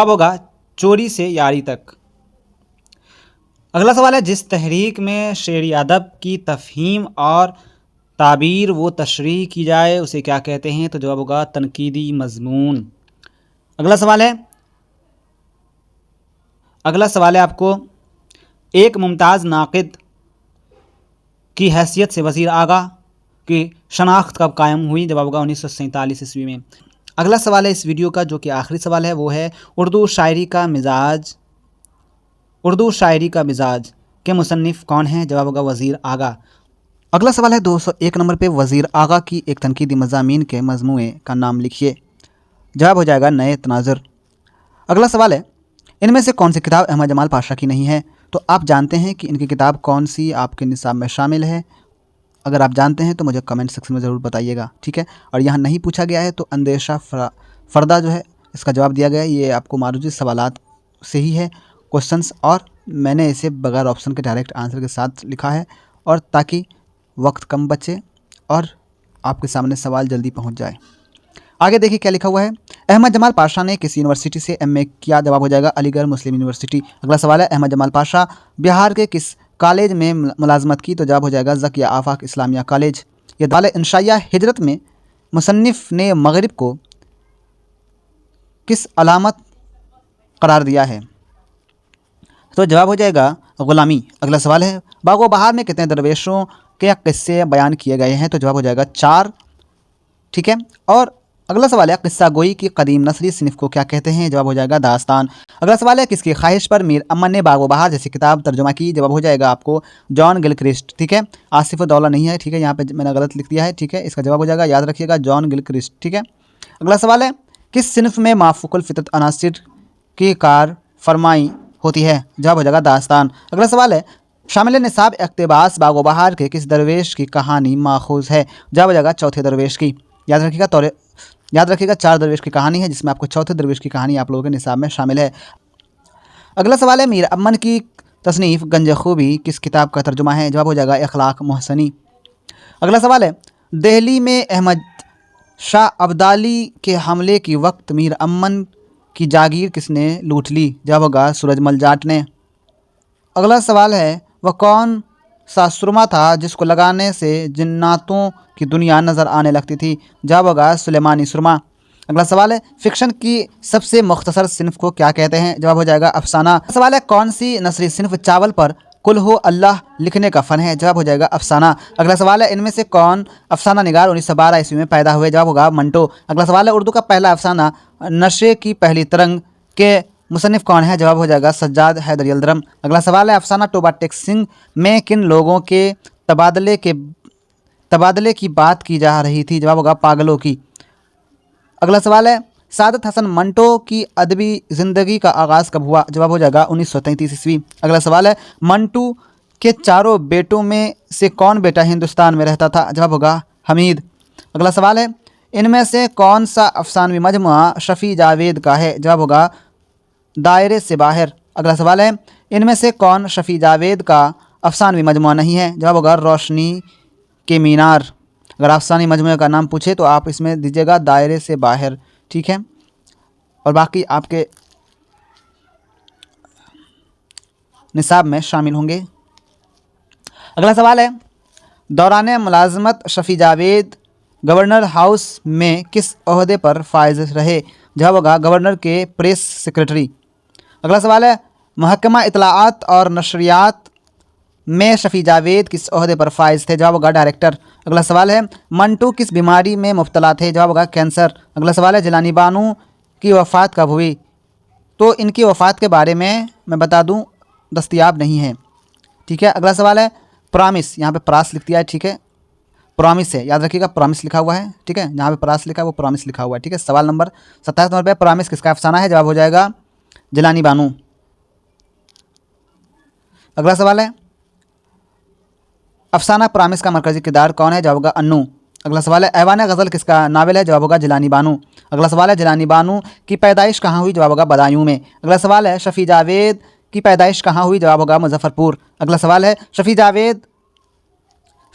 होगा चोरी से यारी तक। अगला सवाल है जिस तहरीक में शेरी अदब की तफहीम और ताबीर व तशरीह की जाए उसे क्या कहते हैं? तो जवाब होगा तनकीदी मजमून। अगला सवाल है आपको एक मुमताज़ नाक़िद की हैसियत से वज़ीर आगा की शनाख्त कब कायम हुई? जवाब होगा 1947 ईस्वी में। अगला सवाल है इस वीडियो का जो कि आखिरी सवाल है वो है उर्दू शायरी का मिजाज के मुसन्निफ़ कौन है? जवाब होगा वज़ीर आगा। अगला सवाल है 201 नंबर पे वज़ीर आगा की एक तनकीदी मज़ामीन के मजमूए का नाम लिखिए? जवाब हो जाएगा नए तनाज़ुर। अगला सवाल है इनमें से कौन सी किताब अहमद जमाल पाशा की नहीं है? तो आप जानते हैं कि इनकी किताब कौन सी आपके निसाब में शामिल है? अगर आप जानते हैं तो मुझे कमेंट सेक्शन में ज़रूर बताइएगा, ठीक है। और यहाँ नहीं पूछा गया है तो अंदेशा फ़र्दा जो है इसका जवाब दिया गया है। ये आपको मारूजी सवालात से ही है क्वेश्चंस, और मैंने इसे बगैर ऑप्शन के डायरेक्ट आंसर के साथ लिखा है, और ताकि वक्त कम बचे और आपके सामने सवाल जल्दी पहुँच जाए। आगे देखिए क्या लिखा हुआ है। अहमद जमाल पाशा ने किस यूनिवर्सिटी से एमए किया? जवाब हो जाएगा अलीगढ़ मुस्लिम यूनिवर्सिटी। अगला सवाल है अहमद जमाल पाशा बिहार के किस कॉलेज में मुलाजमत की? तो जवाब हो जाएगा ज़किया आफाक इस्लामिया कॉलेज। ये दाल इंशाइया हिजरत में मुसन्निफ़ ने मगरिब को किस अलामत करार दिया है? तो जवाब हो जाएगा ग़ुलामी। अगला सवाल है बागो बहार में कितने दरवेशों के किस्से बयान किए गए हैं? तो जवाब हो जाएगा 4, ठीक है। और अगला सवाल है किस्सा गोई की कदीम नस्ली सिनफ को क्या कहते हैं? जवाब हो जाएगा दास्तान। अगला सवाल है किसकी ख्वाहिश पर मीर अमन ने बागो बहार जैसी किताब तर्जुमा की? जवाब हो जाएगा आपको जॉन गिलक्रिस्ट, ठीक है। आसिफ उद्दौला नहीं है, ठीक है, यहाँ पे मैंने गलत लिख दिया है, ठीक है। इसका जवाब हो जाएगा, याद रखिएगा, जॉन गिलक्रिस्ट, ठीक है। अगला सवाल है किस सिनफ में माफुकुल फितरत अनासिर की कार फरमाई होती है? जवाब हो जाएगा दास्तान। अगला सवाल है शामिल निसाब इक़्तिबास बागो बहार के किस दरवेश की कहानी माखूज है? जवाब हो जाएगा चौथे दरवेश की। याद रखिएगा 4 दरवेश की कहानी है जिसमें आपको चौथे दरवेश की कहानी आप लोगों के निसाब में शामिल है। अगला सवाल है मीर अमन की तसनीफ़ गंज खूबी किस किताब का तर्जुमा है? जवाब हो जाएगा अखलाक मोहसनी। अगला सवाल है दिल्ली में अहमद शाह अब्दाली के हमले के वक्त मीर अमन की जागीर किसने लूट ली? जवाब होगा सूरजमल जाट ने। अगला सवाल है वह कौन सा सुरमा था जिसको लगाने से जिन्नातों की दुनिया नज़र आने लगती थी? जवाब होगा सुलेमानी सुरमा। अगला सवाल है फिक्शन की सबसे मुख्तसर सिनफ को क्या कहते हैं? जवाब हो जाएगा अफसाना। सवाल है कौन सी नसरी सिनफ चावल पर कुल हो अल्लाह लिखने का फ़न है? जवाब हो जाएगा अफसाना। अगला सवाल है इनमें से कौन अफसाना निगार 1912 ईस्वी में पैदा हुए? जवाब होगा मंटो। अगला सवाल है उर्दू का पहला अफसाना नशे की पहली तरंग के मुसन्निफ़ कौन है? जवाब हो जाएगा सज्जाद हैदर यल्दरम। अगला सवाल है अफसाना टोबा टेक सिंह में किन लोगों के तबादले की बात की जा रही थी? जवाब होगा पागलों की। अगला सवाल है सादत हसन मंटो की अदबी ज़िंदगी का आगाज़ कब हुआ? जवाब हो जाएगा 1933 ईस्वी। अगला सवाल है मंटू के चारों बेटों में से कौन बेटा हिंदुस्तान में रहता था? जवाब होगा हमीद। अगला सवाल है इनमें से कौन सा अफसानवी मजमुआ शफ़ी जावेद का है? जवाब होगा दायरे से बाहर। अगला सवाल है इनमें से कौन शफ़ी जावेद का अफसानवी मजमुआ नहीं है? जवाब होगा रोशनी के मीनार। अगर अफसानी मजमुए का नाम पूछे तो आप इसमें दीजिएगा दायरे से बाहर, ठीक है। और बाकी आपके निसाब में शामिल होंगे। अगला सवाल है दौरान मुलाजमत शफ़ी जावेद गवर्नर हाउस में किस ओहदे पर फायज रहे? जवाब होगा गवर्नर के प्रेस सेक्रेटरी। अगला सवाल है महकमा इतलाआत और नशरियात में शफ़ी जावेद किस ओहदे पर फायज थे? जवाब होगा डायरेक्टर। अगला सवाल है मंटू किस बीमारी में मुब्तला थे? जवाब होगा कैंसर। अगला सवाल है जिलानी बानू की वफ़ात कब हुई? तो इनकी वफ़ात के बारे में मैं बता दूं दस्तयाब नहीं है, ठीक है। अगला सवाल है प्रॉमिस, यहाँ पे प्रास लिख दिया है, ठीक है, प्रॉमिस है, याद रखिएगा प्रॉमिस लिखा हुआ है, ठीक है, जहाँ पे प्रास लिखा है वो प्रॉमिस लिखा हुआ है, ठीक है। सवाल नंबर 27 नंबर पे प्रॉमिस किसका अफसाना है? जवाब हो जाएगा जिलानी बानू। अगला सवाल है अफसाना प्रॉमिस का मरकजी किरदार कौन है? जवाब होगा अन्नू। अगला सवाल है ऐवान गज़ल किसका नावल है? जवाब होगा जिलानी बानू। अगला सवाल है जिलानी बानू की पैदाइश कहाँ हुई? जवाब होगा बदायूं में। अगला सवाल है शफ़ी जावेद की पैदाइश कहाँ हुई? जवाब होगा मुजफ्फरपुर। अगला सवाल है शफ़ी जावेद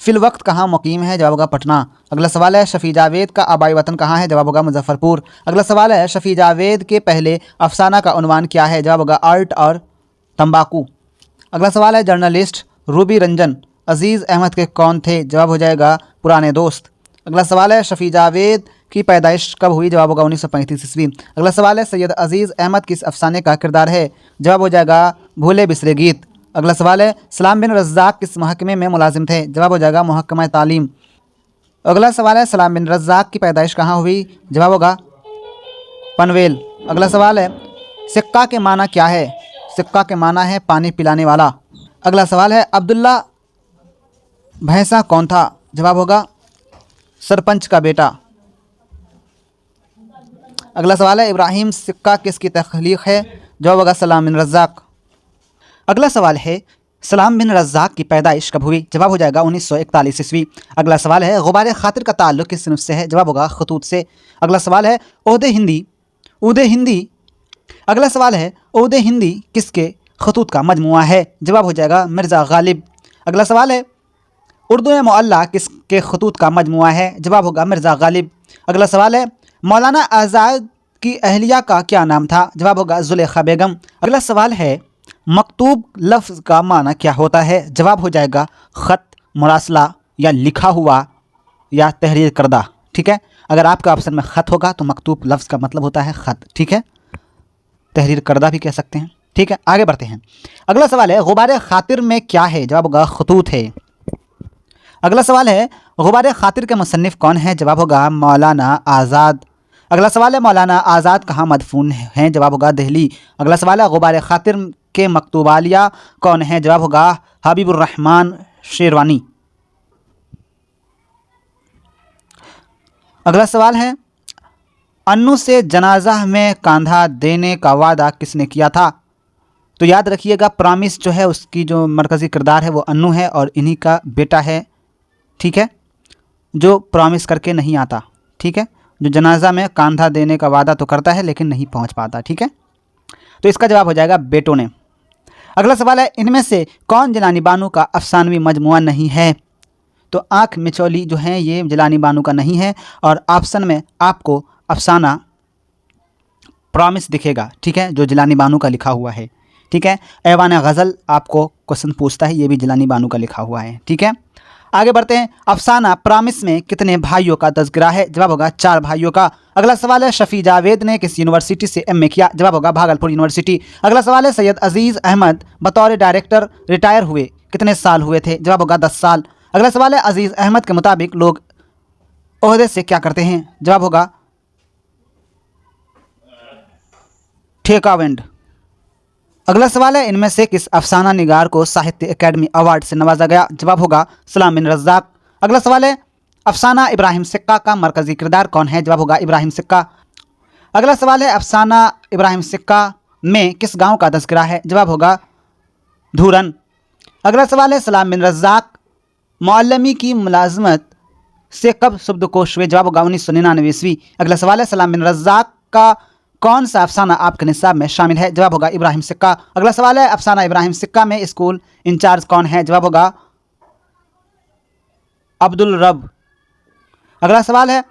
फ़िल वक्त कहाँ मुकीम है? जवाब होगा पटना। अगला सवाल है शफ़ी जावेद का आबाई वतन कहाँ है? जवाब होगा मुजफ्फरपुर। अगला सवाल है शफ़ी जावेद के पहले अफसाना का उन्वान क्या है? जवाब होगा आर्ट और तंबाकू। अगला सवाल है जर्नलिस्ट रूबी रंजन अजीज़ अहमद के कौन थे? जवाब हो जाएगा पुराने दोस्त। अगला सवाल है शफ़ी जावेद की पैदाइश कब हुई? जवाब होगा 1935 ईस्वी। अगला सवाल है सैयद अजीज़ अहमद किस अफसाने का किरदार है? जवाब हो जाएगा भूले बिसरे गीत। अगला सवाल है सलाम बिन रज़्ज़ाक़ किस महकमे में मुलाजिम थे? जवाब हो जाएगा महकमा तालीम। अगला सवाल है सलाम बिन रज़्ज़ाक़ की पैदाइश कहाँ हुई? जवाब होगा पनवेल। अगला सवाल है सिक्का के माना क्या है? सिक्का के माना है पानी पिलाने वाला। अगला सवाल है अब्दुल्ला भैंसा कौन था? जवाब होगा सरपंच का बेटा। अगला सवाल है इब्राहिम सिक्का किसकी तख्लीक है? जवाब होगा सलाम बिन रज़्ज़ाक़। अगला सवाल है सलाम बिन रज़्ज़ाक़ की पैदाइश कब हुई? जवाब हो जाएगा 1941 ईस्वी। अगला सवाल है गुबार खातिर का ताल्लुक़ किस सिनफ से है? जवाब होगा खतूत से। अगला सवाल है ऊदे हिंदी अगला सवाल है ऊदे हिंदी किसके खतूत का मजमुआ है? जवाब हो जाएगा मिर्ज़ा गालिब। अगला सवाल है उर्दू मुअल्ला किसके खतूत का मजमुआ है? जवाब होगा मिर्ज़ा गालिब। अगला सवाल है मौलाना आज़ाद की अहलिया का क्या नाम था? जवाब होगा ज़ुलेखा बेगम। अगला सवाल है मकतूब लफ्ज़ का माना क्या होता है? जवाब हो जाएगा ख़त, मुरासला या लिखा हुआ या तहरीर करदा, ठीक है। अगर आपका ऑप्शन में ख़त होगा तो मकतूब लफ्ज़ का मतलब होता है ख़त, ठीक है, तहरीर करदा भी कह सकते हैं, ठीक है। आगे बढ़ते हैं। अगला सवाल है गुबार खातिर में क्या है? जवाब होगा खतूत है। अगला सवाल है गुबार खातिर के मुसन्निफ़ कौन है? जवाब होगा मौलाना आज़ाद। अगला सवाल है मौलाना आज़ाद कहाँ मदफून हैं? जवाब होगा दिल्ली। अगला सवाल है गुबार खातिर के मकतूबालिया कौन है? जवाब होगा हबीबुर्रहमान शेरवानी। अगला सवाल है अन्नू से जनाजा में कांधा देने का वादा किसने किया था? तो याद रखिएगा प्रॉमिस जो है उसकी जो मरकज़ी किरदार है वो अन्नू है और इन्हीं का बेटा है, ठीक है, जो प्रॉमिस करके नहीं आता, ठीक है, जो जनाजा में कांधा देने का वादा तो करता है लेकिन नहीं पहुंच पाता, ठीक है। तो इसका जवाब हो जाएगा बेटों ने। अगला सवाल है इनमें से कौन जिलानी बानू का अफसानवी मजमुआ नहीं है? तो आँख मिचौली जो है ये जिलानी बानू का नहीं है और ऑप्शन में आपको अफसाना प्रॉमिस दिखेगा, ठीक है, जो जिलानी बानू का लिखा हुआ है, ठीक है। ऐवान गज़ल आपको क्वेश्चन पूछता है, ये भी जिलानी बानू का लिखा हुआ है, ठीक है। आगे बढ़ते हैं। अफसाना प्रॉमिस में कितने भाइयों का तज़किरा है? जवाब होगा 4 भाइयों का। अगला सवाल है शफ़ी जावेद ने किस यूनिवर्सिटी से एमए किया? जवाब होगा भागलपुर यूनिवर्सिटी। अगला सवाल है सैयद अजीज़ अहमद बतौर डायरेक्टर रिटायर हुए कितने साल हुए थे? जवाब होगा 10 साल। अगला सवाल है अजीज़ अहमद के मुताबिक लोग ओहदे से क्या करते हैं? जवाब होगा ठेकावेंड। अगला सवाल है इनमें से किस अफसाना निगार को साहित्य अकेडमी अवार्ड से नवाजा गया? जवाब होगा सलाम बिन रज़्ज़ाक़। अगला सवाल है अफसाना इब्राहिम सिक्का का मरकज़ी किरदार कौन है? जवाब होगा इब्राहिम सिक्का। अगला सवाल है अफसाना इब्राहिम सिक्का में किस गांव का तज़किरा है? जवाब होगा धूरन। अगला सवाल है सलाम बिन रज़्ज़ाक़ मौलमी की मुलाजमत से कब शब्दकोश हुए? जवाब होगा 1999 ईस्वी। अगला सवाल है सलाम बिन रज़्ज़ाक़ का कौन सा अफसाना आपके निसाब में शामिल है? जवाब होगा इब्राहिम सिक्का। अगला सवाल है अफसाना इब्राहिम सिक्का में स्कूल इंचार्ज कौन है? जवाब होगा अब्दुल रब। अगला सवाल है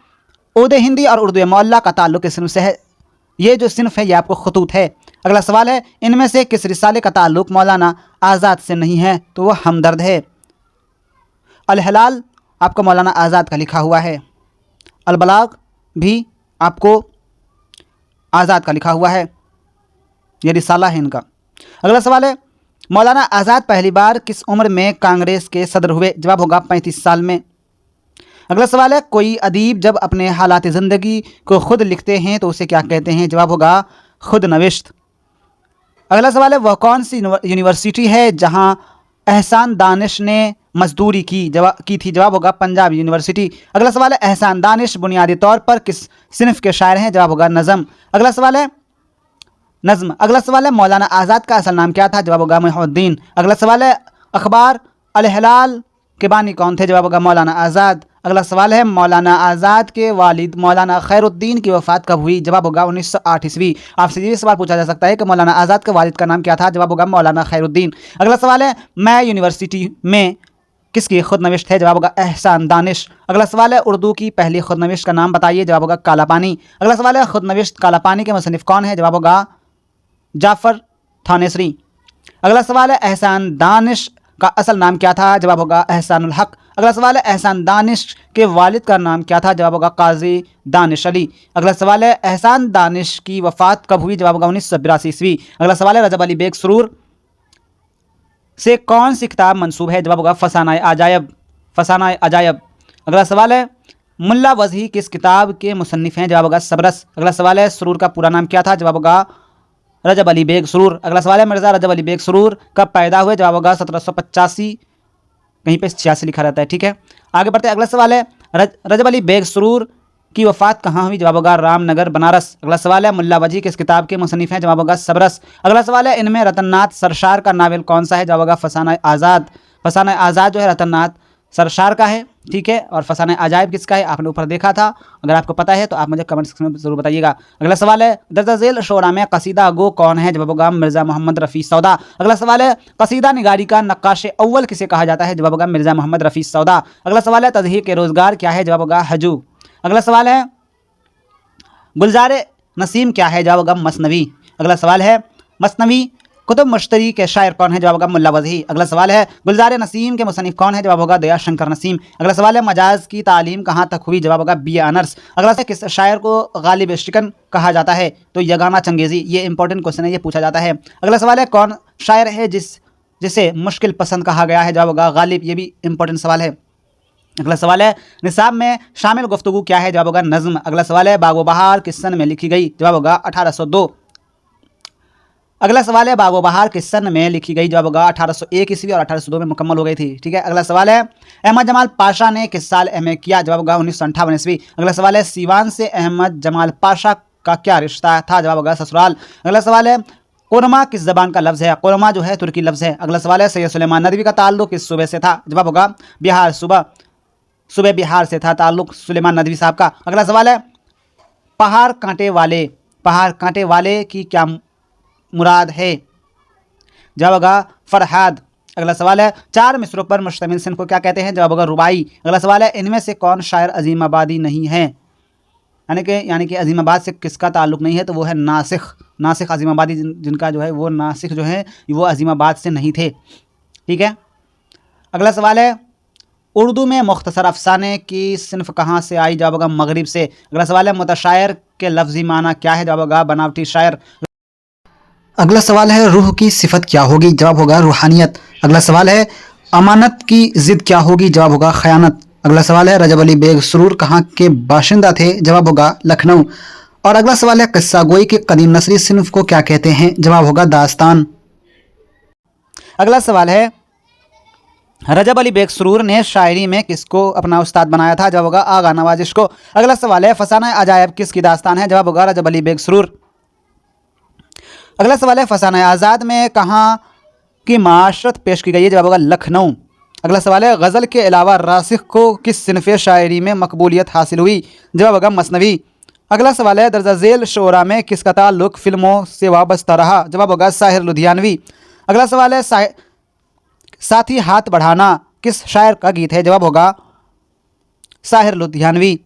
ऊदे हिंदी और उर्दू मुअल्ला का ताल्लुक़ किस सिनफ से है? ये जो सिनफ है ये आपको खतूत है। अगला सवाल है इनमें से किस रिसाले का ताल्लुक़ मौलाना आज़ाद से नहीं है? तो वह हमदर्द है। अल हलाल आपका मौलाना आज़ाद का लिखा हुआ है। अलबलाग भी आपको आज़ाद का लिखा हुआ है, ये रिसाला है इनका। अगला सवाल है, मौलाना आज़ाद पहली बार किस उम्र में कांग्रेस के सदर हुए? जवाब होगा 35 साल में। अगला सवाल है, कोई अदीब जब अपने हालात ज़िंदगी को खुद लिखते हैं तो उसे क्या कहते हैं? जवाब होगा खुद नविश्त। अगला सवाल है, वह कौन सी यूनिवर्सिटी है जहां एहसान दानिश ने मजदूरी की थी? जवाब होगा पंजाब यूनिवर्सिटी। अगला सवाल है, एहसान दानिश बुनियादी तौर पर किस सिनफ के शायर हैं? जवाब होगा नज़म। अगला सवाल है नज़म। अगला सवाल है, मौलाना आज़ाद का असल नाम क्या था? जवाब होगा मुहिउद्दीन। अगला सवाल है, अखबार अल हिलाल के बानी कौन थे? जवाब होगा मौलाना आज़ाद। अगला सवाल है, मौलाना आज़ाद के वालिद मौलाना खैरुद्दीन की वफ़ात कब हुई? जवाब होगा 1908 ईस्वी। आपसे ये सवाल पूछा जा सकता है कि मौलाना आज़ाद के वालिद का नाम क्या था? जवाब होगा मौलाना खैरुद्दीन। अगला सवाल है, मैं यूनिवर्सिटी में किसकी खुद नविश्त है? जवाब होगा एहसान दानिश। अगला सवाल है, उर्दू की पहली खुद नविश्त का नाम बताइए? जवाब होगा काला पानी। अगला सवाल है, खुद नविश्त काला पानी के मुसन्निफ कौन है? जवाब होगा जाफ़र थानेसरी। अगला सवाल है, एहसान दानिश का असल नाम क्या था? जवाब होगा एहसानुल हक। अगला सवाल है, एहसान दानिश के वालिद का नाम क्या था? जवाब होगा काजी दानिश अली। अगला सवाल है, एहसान दानिश की वफ़ात कब हुई? जवाब होगा 1982 ईस्वी। अगला सवाल है, रजब अली बेग सुरूर से कौन सी किताब मंसूब है? जवाब होगा फसाना अजायब। फसाना अजायब। अगला सवाल है, मुल्ला वज़ही किस किताब के मुसन्निफ हैं? जवाब होगा सबरस। अगला सवाल है, सुरूर का पूरा नाम क्या था? जवाब होगा रजब अली बेग सुरूर। अगला सवाल है, मिर्ज़ा रजब अली बेग सुरूर कब पैदा हुए? जवाब होगा 1785, कहीं पे 86 लिखा रहता है, ठीक है। आगे बढ़ते हैं। अगला सवाल है, रजब अली बेग सुरूर की वफ़ात कहाँ हुई? जवाब होगा रामनगर बनारस। अगला सवाल है, मुल्ला वजी किस किताब के मुसन्निफ हैं? जवाब होगा सबरस। अगला सवाल है, इनमें रतननाथ सरशार का नावल कौन सा है? जवाब होगा फसाना आज़ाद। फसाना आज़ाद जो है रतननाथ सरशार का है, ठीक है। और फसाना अजायब किसका है? आपने ऊपर देखा था, अगर आपको पता है तो आप मुझे कमेंट सेक्शन में ज़रूर बताइएगा। अगला सवाल है, दर्ज झेल शोरा में कसीदा गो कौन है? जवाब होगा मिर्ज़ा मोहम्मद रफ़ी सौदा। अगला सवाल है, कसीदा निगारी का नक्काश अव्वल किसे कहा जाता है? जवाब होगा मिर्ज़ा मोहम्मद रफ़ी सौदा। अगला सवाल है, तज़हीक रोज़गार क्या है? जवाब होगा हजू। अगला सवाल है, गुलजार नसीम क्या है? जवाब होगा मसनवी। अगला सवाल है, मसनवी कुतुब मुश्तरी के शायर कौन है? जवाब होगा मुल्ला वज़ही। अगला सवाल है, गुलजार नसीम के मुसन्निफ कौन है? जवाब होगा दया शंकर नसीम। अगला सवाल है, मजाज की तालीम कहाँ तक हुई? जवाब होगा BA ऑनर्स। अगला सवाल, किस शायर को गालिब शिकन कहा जाता है? तो यगाना चंगेज़ी। ये इंपॉर्टेंट क्वेश्चन है, ये पूछा जाता है। अगला सवाल है, कौन शायर है जिसे मुश्किल पसंद कहा गया है? जवाब होगा गालिब। ये भी इंपॉर्टेंट सवाल है। अगला सवाल है, निसाब में शामिल गुफ्तगू क्या है? जवाब होगा नज़्म। अगला सवाल है, बागो बहार किस सन में लिखी गई? जवाब होगा 1802। अगला सवाल है, बागो बहार किस सन में लिखी गई? जवाब होगा 1801 ईस्वी और 1802 में मुकम्मल हो गई थी, ठीक है। अगला सवाल है, अहमद जमाल पाशा ने किस साल MA किया? जवाब होगा 1958 ईस्वी। अगला सवाल है, सीवान से अहमद जमाल पाशा का क्या रिश्ता था? जवाब होगा ससुराल। अगला सवाल है, कोरमा किस ज़बान का लफ्ज़ है? कोरमा जो है तुर्की लफ्ज़ है। अगला सवाल है, सैयद सुलेमान नदवी का ताल्लुक़ किस सूबे से था? जवाब होगा बिहार। सूबे बिहार से था ताल्लुक़ सुलेमान नदवी साहब का। अगला सवाल है, पहाड़ कांटे वाले की क्या मुराद है? जवाब होगा फरहाद। अगला सवाल है, 4 मिसरों पर मुश्तमिल सिंह को क्या कहते हैं? जवाब होगा रुबाई। अगला सवाल है, इनमें से कौन शायर अजीमाबादी नहीं है? यानी कि अजीमाबाद से किसका ताल्लुक़ नहीं है? तो वो है नासिख अजीमाबादी, जिनका जो है वो नासिख जो है वो अजीमाबाद से नहीं थे, ठीक है। अगला सवाल है, उर्दू में मुख्तसर अफसाने की सिनफ कहाँ से आई? जवाब होगा मगरिब से। अगला सवाल है, मुतशायर के लफ्ज़ी माना क्या है? जवाब होगा बनावटी शायर। अगला सवाल है, रूह की सिफत क्या होगी? जवाब होगा रूहानियत। अगला सवाल है, अमानत की ज़िद क्या होगी? जवाब होगा खयानत। अगला सवाल है, रजब अली बेग सुरूर कहाँ के बाशिंदा थे? जवाब होगा लखनऊ। और अगला सवाल है, किस्सा गोई की कदीम नसरी सिनफ को क्या कहते हैं? जवाब होगा दास्तान। अगला सवाल है, रजब अली बेग सुरूर ने शायरी में किसको अपना उस्ताद बनाया था? जवाब होगा आगा नवाजिश को। अगला सवाल है, फसाना अजायब किसकी दास्तान है? जवाब होगा रजब अली बेग सुरूर। अगला सवाल है, फसाना आज़ाद में कहाँ की माशरत पेश की गई है? जवाब होगा लखनऊ। अगला सवाल है, गज़ल के अलावा रासिख को किस सिनफ़ शायरी में मकबूलियत हासिल हुई? जवाब होगा मसनवी। अगला सवाल है, दर्ज झेल शोरा में किसका ताल्लुक़ फिल्मों से वाबस्ता रहा? जवाब होगा साहिर लुधियानवी। अगला सवाल है, साथी हाथ बढ़ाना किस शायर का गीत है? जवाब होगा साहिर लुधियानवी।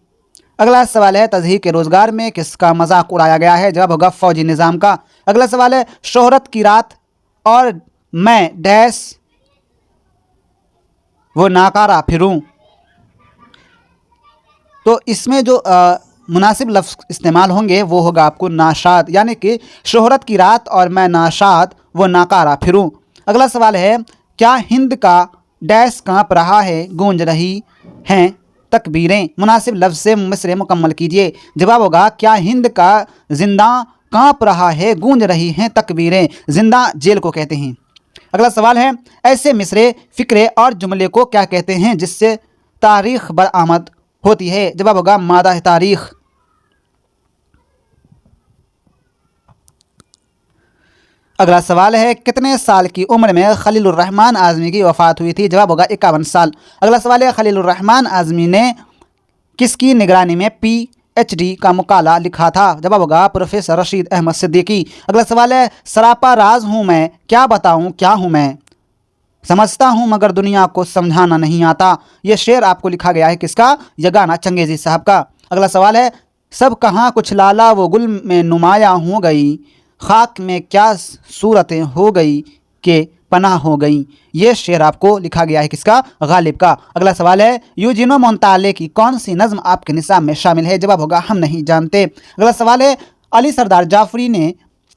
अगला सवाल है, तज़हीक रोज़गार में किसका मजाक उड़ाया गया है? जवाब होगा फ़ौजी निज़ाम का। अगला सवाल है, शोहरत की रात और मैं डैश वो नाकारा फिरूं तो इसमें जो मुनासिब लफ्ज़ इस्तेमाल होंगे वो होगा आपको नाशाद, यानी कि शोहरत की रात और मैं नाशाद वो नाकारा फिरूं। अगला सवाल है, क्या हिंद का डैश काँप रहा है, गूंज रही हैं तकबीरें। मुनासिब लफ्ज़ से मिसरे मुकम्मल कीजिए। जवाब होगा, क्या हिंद का जिंदा काँप रहा है, गूंज रही हैं तकबीरें। जिंदा जेल को कहते हैं। अगला सवाल है, ऐसे मिसरे, फ़िक्रे और जुमले को क्या कहते हैं जिससे तारीख़ बरामद होती है। जवाब होगा, मादा तारीख़। अगला सवाल है, कितने साल की उम्र में खलीलुर रहमान आज़मी की वफ़ात हुई थी। जवाब होगा 51 साल। अगला सवाल है, खलीलुर रहमान आज़मी ने किसकी निगरानी में PhD का मुकाला लिखा था। जवाब होगा प्रोफेसर रशीद अहमद सिद्दीकी। अगला सवाल है, सरापा राज हूँ मैं, क्या बताऊँ क्या हूँ मैं, समझता हूँ मगर दुनिया को समझाना नहीं आता। ये शेर आपको लिखा गया है किसका, यह गाना चंगेज़ी साहब का। अगला सवाल है, सब कहाँ कुछ लाला वो गुल में नुमाया हो गई, खाक में क्या सूरतें हो गई कि पनाह हो गई। ये शेर आपको लिखा गया है किसका, गालिब का। अगला सवाल है, यूजिनो मोंताले की कौन सी नज़्म आपके निसाब में शामिल है। जवाब होगा, हम नहीं जानते। अगला सवाल है, अली सरदार जाफरी ने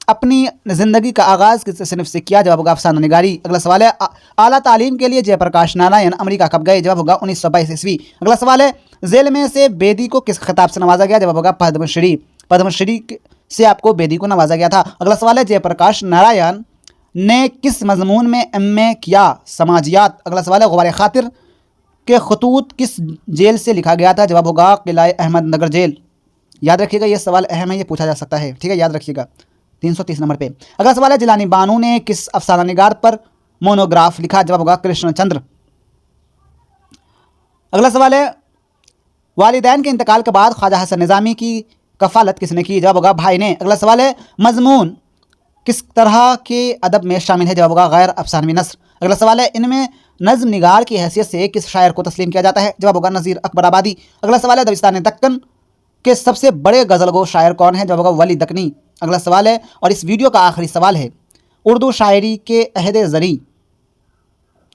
अपनी ज़िंदगी का आगाज़ किस सिनफ से किया। जवाब होगा, अफसाना निगारी। अगला सवाल है, आला तालीम के लिए जयप्रकाश नारायण अमेरिका कब गए। जवाब होगा 1922 ईस्वी। अगला सवाल है, जेल में से बेदी को किस खिताब से नवाजा गया। जवाब होगा पद्मश्री। पद्मश्री से आपको बेदी को नवाजा गया था। अगला सवाल है, जयप्रकाश नारायण ने किस मजमून में MA किया, समाजियात। अगला सवाल है, गुबार खातिर के खतूत किस जेल से लिखा गया था। जवाब होगा किला अहमद नगर जेल। याद रखिएगा, ये सवाल अहम है, ये पूछा जा सकता है, ठीक है, याद रखिएगा। 330 नंबर पे। अगला सवाल है, जिलानी बानू ने किस अफसाना निगार पर मोनोग्राफ लिखा। जवाब होगा कृष्णचंद्र। अगला सवाल है, वालिदैन के इंतकाल के बाद ख्वाजा हसन निज़ामी की कफ़ालत किसने की। जवाब होगा भाई ने। अगला सवाल है, मजमून किस तरह के अदब में शामिल है। जवाब होगा गैर अफसानवी नस्र। अगला सवाल है, इनमें नज़्म निगार की हैसियत से किस शायर को तस्लीम किया जाता है। जवाब होगा नज़ीर अकबर आबादी। अगला सवाल है, दबिस्तान दक्कन के सबसे बड़े गज़लगो शायर कौन है। जवाब होगा वली दक्कनी। अगला सवाल है, और इस वीडियो का आखिरी सवाल है, उर्दू शायरी के अहद ज़री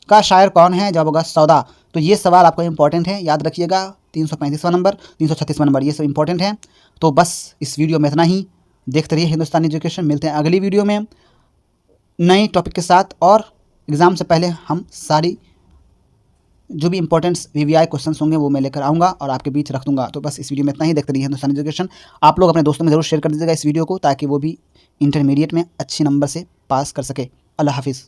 का शायर कौन है। जवाब होगा सौदा। तो ये सवाल आपको इंपॉर्टेंट है, याद रखिएगा। 335वां नंबर, 336वां नंबर, ये सब इंपॉर्टेंट है। तो बस इस वीडियो में इतना ही। देखते रहिए हिंदुस्तानी एजुकेशन। मिलते हैं अगली वीडियो में नई टॉपिक के साथ, और एग्ज़ाम से पहले हम सारी जो भी इंपॉर्टेंट VVI क्वेश्चन होंगे वो मैं लेकर आऊँगा और आपके बीच रख दूँगा। तो बस इस वीडियो में इतना ही। देखते रहिए हिंदुस्तानी एजुकेशन। आप लोग अपने दोस्तों में ज़रूर शेयर कर दीजिएगा इस वीडियो को, ताकि वो भी इंटरमीडिएट में अच्छे नंबर से पास कर सके। अल्लाह हाफिज़।